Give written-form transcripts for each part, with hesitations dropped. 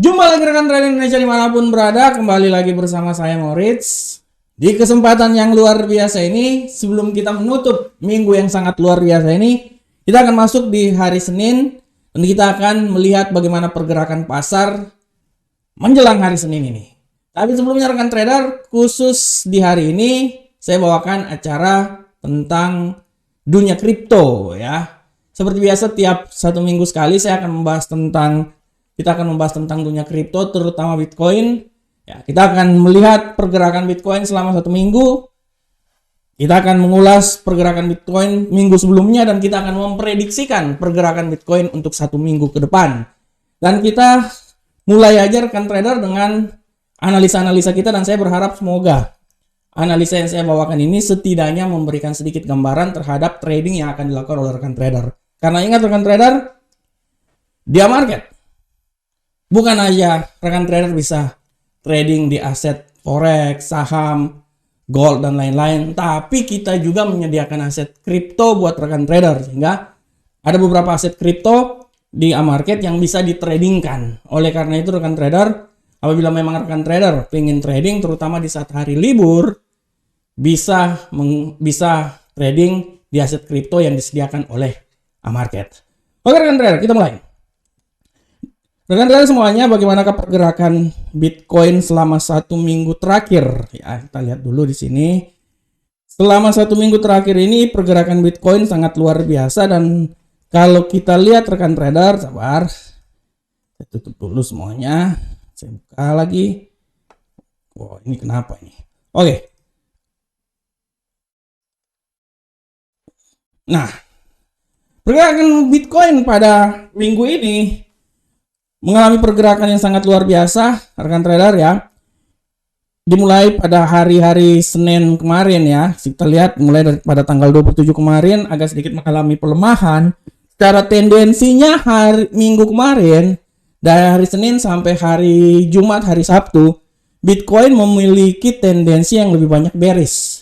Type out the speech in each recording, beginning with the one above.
Jumpa lagi rekan trader Indonesia dimanapun berada, kembali lagi bersama saya Moritz. Di kesempatan yang luar biasa ini, sebelum kita menutup minggu yang sangat luar biasa ini, kita akan masuk di hari Senin dan kita akan melihat bagaimana pergerakan pasar menjelang hari Senin ini. Tapi sebelumnya rekan trader, khusus di hari ini saya bawakan acara tentang dunia kripto ya. Seperti biasa tiap satu minggu sekali kita akan membahas tentang dunia kripto, terutama Bitcoin. Ya, kita akan melihat pergerakan Bitcoin selama satu minggu. Kita akan mengulas pergerakan Bitcoin minggu sebelumnya dan kita akan memprediksikan pergerakan Bitcoin untuk satu minggu ke depan. Dan kita mulai aja rekan trader dengan analisa-analisa kita, dan saya berharap semoga analisa yang saya bawakan ini setidaknya memberikan sedikit gambaran terhadap trading yang akan dilakukan oleh rekan trader. Karena ingat rekan trader, dia market bukan aja rekan trader bisa trading di aset forex, saham, gold, dan lain-lain, tapi kita juga menyediakan aset kripto buat rekan trader, sehingga ada beberapa aset kripto di market yang bisa ditradingkan. Oleh karena itu rekan trader, apabila memang rekan trader pengen trading terutama di saat hari libur, bisa trading di aset kripto yang disediakan oleh market. Oke rekan trader, kita mulai. Rekan trader semuanya, bagaimanakah pergerakan Bitcoin selama satu minggu terakhir? Ya, kita lihat dulu di sini. Selama satu minggu terakhir ini pergerakan Bitcoin sangat luar biasa, dan kalau kita lihat rekan trader, sabar, saya tutup dulu semuanya, saya buka lagi. Wow, ini kenapa ini? Oke. Nah, pergerakan Bitcoin pada minggu ini mengalami pergerakan yang sangat luar biasa rekan trader ya. Dimulai pada hari-hari Senin kemarin ya. Kita lihat mulai dari pada tanggal 27 kemarin agak sedikit mengalami pelemahan. Secara tendensinya minggu kemarin dari hari Senin sampai hari Jumat, hari Sabtu, Bitcoin memiliki tendensi yang lebih banyak bearish.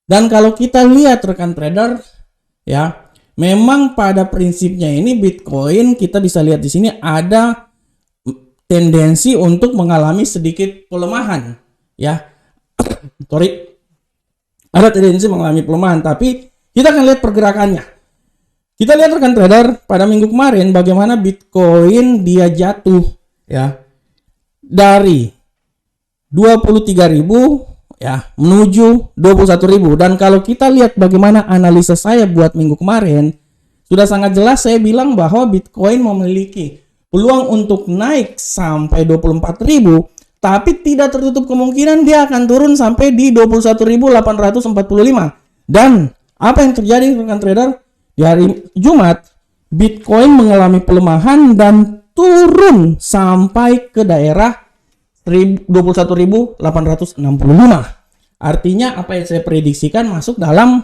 Dan kalau kita lihat rekan trader ya, memang pada prinsipnya ini Bitcoin kita bisa lihat di sini ada tendensi untuk mengalami sedikit pelemahan ya. Ada tendensi mengalami pelemahan, tapi kita akan lihat pergerakannya. Kita lihat rekan trader pada minggu kemarin bagaimana Bitcoin dia jatuh ya dari 23.000 ya menuju 21.000, dan kalau kita lihat bagaimana analisa saya buat minggu kemarin, sudah sangat jelas saya bilang bahwa Bitcoin memiliki peluang untuk naik sampai 24.000, tapi tidak tertutup kemungkinan dia akan turun sampai di 21.845. Dan apa yang terjadi rekan trader? Di hari Jumat, Bitcoin mengalami pelemahan dan turun sampai ke daerah 21.865. Artinya apa yang saya prediksikan masuk dalam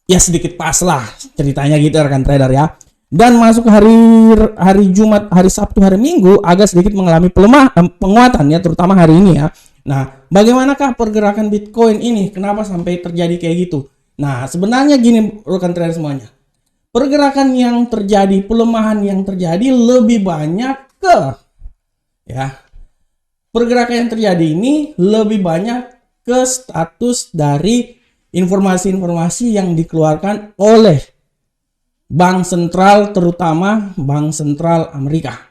ya sedikit pas lah ceritanya gitu rekan trader ya. Dan masuk hari Jumat, hari Sabtu, hari Minggu agak sedikit mengalami penguatan ya, terutama hari ini ya. Nah, bagaimanakah pergerakan Bitcoin ini? Kenapa sampai terjadi kayak gitu? Nah, sebenarnya gini rekan trader semuanya. Pergerakan yang terjadi, pelemahan yang terjadi lebih banyak pergerakan yang terjadi ini lebih banyak ke status dari informasi-informasi yang dikeluarkan oleh Bank sentral, terutama Bank Sentral Amerika.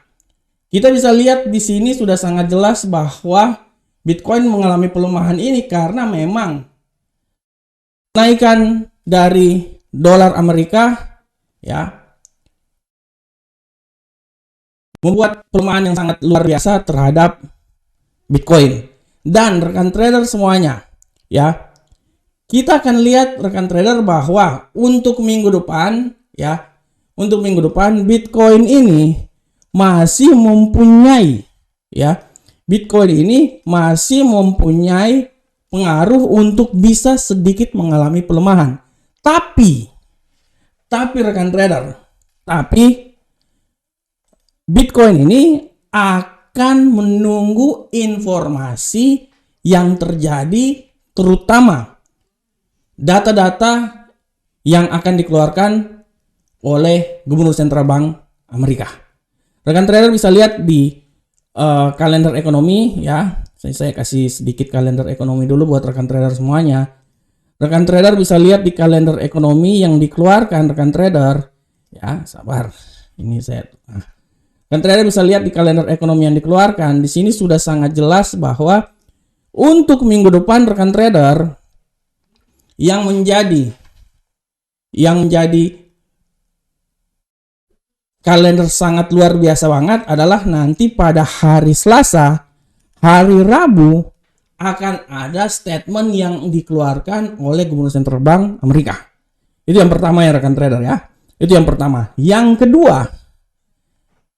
Kita bisa lihat di sini sudah sangat jelas bahwa Bitcoin mengalami pelemahan ini karena memang kenaikan dari dolar Amerika ya membuat pelemahan yang sangat luar biasa terhadap Bitcoin. Dan rekan trader semuanya ya, kita akan lihat rekan trader bahwa untuk minggu depan Bitcoin ini masih mempunyai pengaruh untuk bisa sedikit mengalami pelemahan. Tapi rekan trader, Bitcoin ini akan menunggu informasi yang terjadi, terutama data-data yang akan dikeluarkan oleh Gubernur Sentral Bank Amerika. Rekan trader bisa lihat di kalender ekonomi ya. Saya kasih sedikit kalender ekonomi dulu buat rekan trader semuanya. Rekan trader bisa lihat di kalender ekonomi yang dikeluarkan rekan trader. Ya, sabar. Ini saya. Rekan trader bisa lihat di kalender ekonomi yang dikeluarkan. Di sini sudah sangat jelas bahwa untuk minggu depan rekan trader yang menjadi kalender sangat luar biasa banget adalah nanti pada hari Selasa, hari Rabu akan ada statement yang dikeluarkan oleh Gubernur Sentral Bank Amerika. Itu yang pertama ya rekan trader ya. Itu yang pertama. Yang kedua,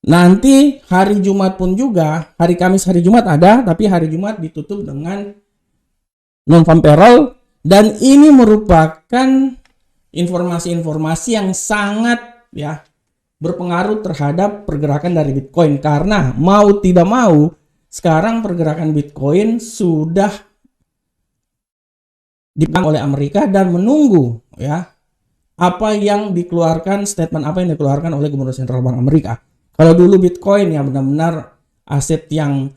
nanti hari Jumat pun juga, hari Kamis hari Jumat ada, tapi hari Jumat ditutup dengan non-farm payroll, dan ini merupakan informasi-informasi yang sangat ya berpengaruh terhadap pergerakan dari Bitcoin, karena mau tidak mau sekarang pergerakan Bitcoin sudah dipegang oleh Amerika dan menunggu ya apa yang dikeluarkan, statement apa yang dikeluarkan oleh Gubernur Sentral Bank Amerika. Kalau dulu Bitcoin ya benar-benar aset yang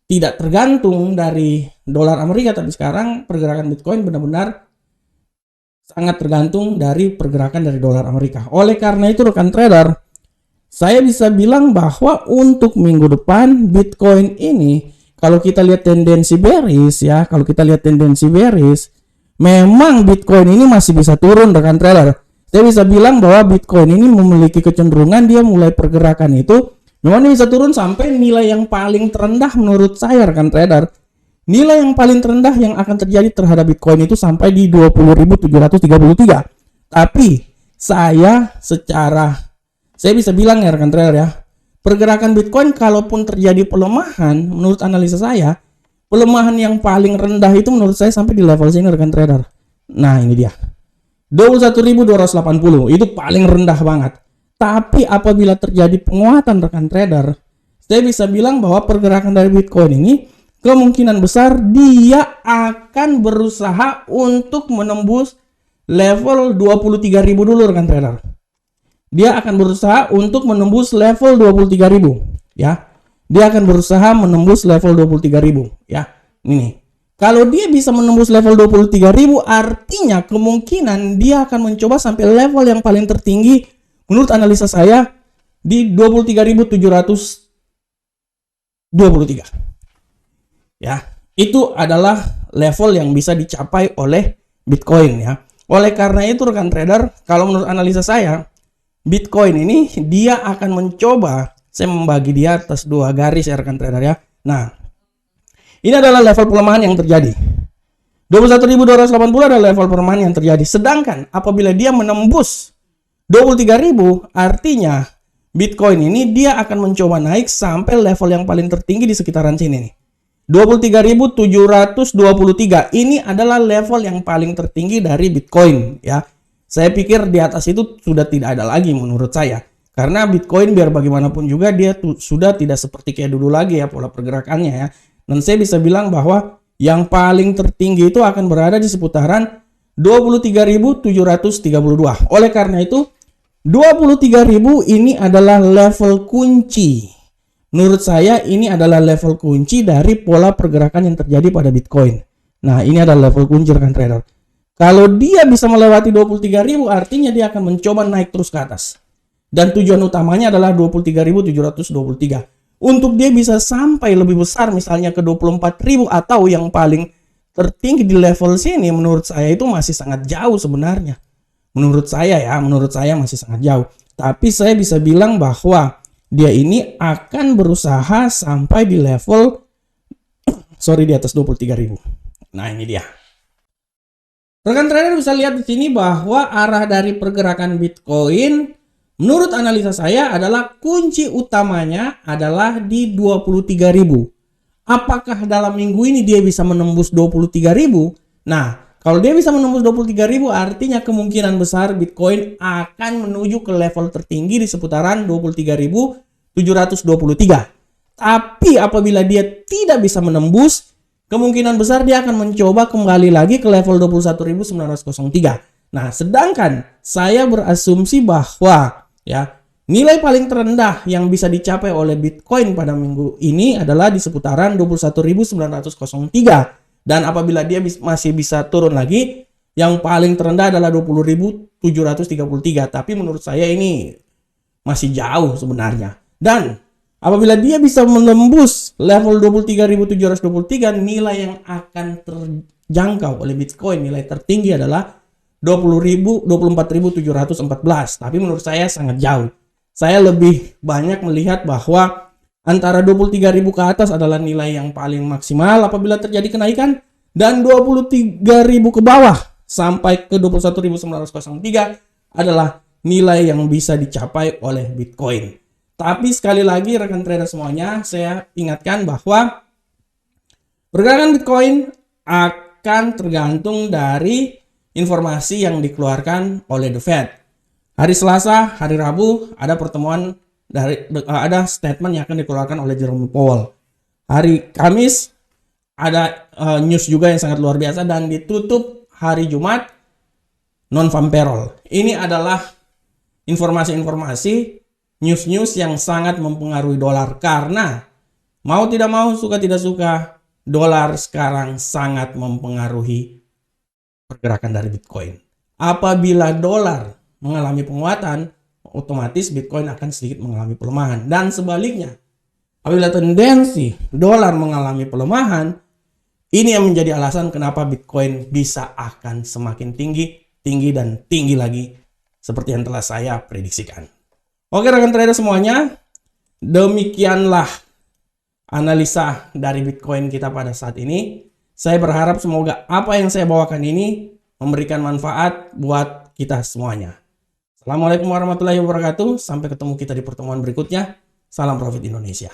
tidak tergantung dari dolar Amerika, tapi sekarang pergerakan Bitcoin benar-benar sangat tergantung dari pergerakan dari dolar Amerika. Oleh karena itu rekan trader, saya bisa bilang bahwa untuk minggu depan Bitcoin ini kalau kita lihat tendensi bearish ya, memang Bitcoin ini masih bisa turun rekan trader. Saya bisa bilang bahwa Bitcoin ini memiliki kecenderungan dia mulai pergerakan itu memang dia bisa turun sampai nilai yang paling terendah menurut saya rekan trader. Nilai yang paling terendah yang akan terjadi terhadap Bitcoin itu sampai di 20.733. Tapi saya bisa bilang ya rekan trader ya, pergerakan Bitcoin kalaupun terjadi pelemahan, menurut analisa saya, pelemahan yang paling rendah itu menurut saya sampai di level sini rekan trader. Nah ini dia, 21.280 itu paling rendah banget. Tapi apabila terjadi penguatan rekan trader, saya bisa bilang bahwa pergerakan dari Bitcoin ini kemungkinan besar dia akan berusaha untuk menembus level 23.000 dulu rekan trader. Dia akan berusaha untuk menembus level 23.000 ya. Dia akan berusaha menembus level 23.000 ya. Ini. Kalau dia bisa menembus level 23.000 artinya kemungkinan dia akan mencoba sampai level yang paling tertinggi menurut analisa saya di 23.723. Ya, itu adalah level yang bisa dicapai oleh Bitcoin ya. Oleh karena itu rekan trader, kalau menurut analisa saya Bitcoin ini dia akan mencoba, saya membagi dia atas dua garis ya rekan trader ya. Nah, ini adalah level pelemahan yang terjadi. 21.280 adalah level pelemahan yang terjadi. Sedangkan apabila dia menembus 23.000 artinya Bitcoin ini dia akan mencoba naik sampai level yang paling tertinggi di sekitaran sini nih. 23.723 ini adalah level yang paling tertinggi dari Bitcoin ya. Saya pikir di atas itu sudah tidak ada lagi menurut saya. Karena Bitcoin biar bagaimanapun juga dia sudah tidak seperti kayak dulu lagi ya pola pergerakannya ya. Dan saya bisa bilang bahwa yang paling tertinggi itu akan berada di seputaran 23.732. Oleh karena itu 23.000 ini adalah level kunci. Menurut saya ini adalah level kunci dari pola pergerakan yang terjadi pada Bitcoin. Nah ini adalah level kunci rekan trader. Kalau dia bisa melewati 23.000 artinya dia akan mencoba naik terus ke atas. Dan tujuan utamanya adalah 23.723. Untuk dia bisa sampai lebih besar misalnya ke 24.000 atau yang paling tertinggi di level sini menurut saya itu masih sangat jauh sebenarnya. Menurut saya masih sangat jauh. Tapi saya bisa bilang bahwa dia ini akan berusaha sampai di level di atas 23.000. Nah, ini dia. Rekan trader bisa lihat di sini bahwa arah dari pergerakan Bitcoin menurut analisa saya adalah kunci utamanya adalah di 23.000. Apakah dalam minggu ini dia bisa menembus 23.000? Nah, kalau dia bisa menembus 23.000 artinya kemungkinan besar Bitcoin akan menuju ke level tertinggi di seputaran 23.723. Tapi apabila dia tidak bisa menembus, kemungkinan besar dia akan mencoba kembali lagi ke level 21.903. Nah, sedangkan saya berasumsi bahwa ya Nilai paling terendah yang bisa dicapai oleh Bitcoin pada minggu ini adalah di seputaran 21.903. Dan apabila dia masih bisa turun lagi, yang paling terendah adalah 20.733. Tapi menurut saya ini masih jauh sebenarnya. Dan apabila dia bisa menembus level 23.723, nilai yang akan terjangkau oleh Bitcoin, nilai tertinggi adalah 24.714. Tapi menurut saya sangat jauh. Saya lebih banyak melihat bahwa antara 23.000 ke atas adalah nilai yang paling maksimal apabila terjadi kenaikan, dan 23.000 ke bawah sampai ke 21.903 adalah nilai yang bisa dicapai oleh Bitcoin. Tapi sekali lagi rekan trader semuanya, saya ingatkan bahwa pergerakan Bitcoin akan tergantung dari informasi yang dikeluarkan oleh The Fed. Hari Selasa, hari Rabu ada pertemuan ada statement yang akan dikeluarkan oleh Jerome Powell. Hari Kamis ada news juga yang sangat luar biasa, dan ditutup hari Jumat non-farm payroll. Ini adalah informasi-informasi, news-news yang sangat mempengaruhi dolar, karena mau tidak mau, suka tidak suka, dolar sekarang sangat mempengaruhi pergerakan dari Bitcoin. Apabila dolar mengalami penguatan, otomatis Bitcoin akan sedikit mengalami pelemahan. Dan sebaliknya, apabila tendensi dolar mengalami pelemahan, ini yang menjadi alasan kenapa Bitcoin bisa akan semakin tinggi, dan tinggi lagi, seperti yang telah saya prediksikan. Oke rekan trader semuanya, demikianlah analisa dari Bitcoin kita pada saat ini. Saya berharap semoga apa yang saya bawakan ini memberikan manfaat buat kita semuanya. Assalamualaikum warahmatullahi wabarakatuh. Sampai ketemu kita di pertemuan berikutnya. Salam Profit Indonesia.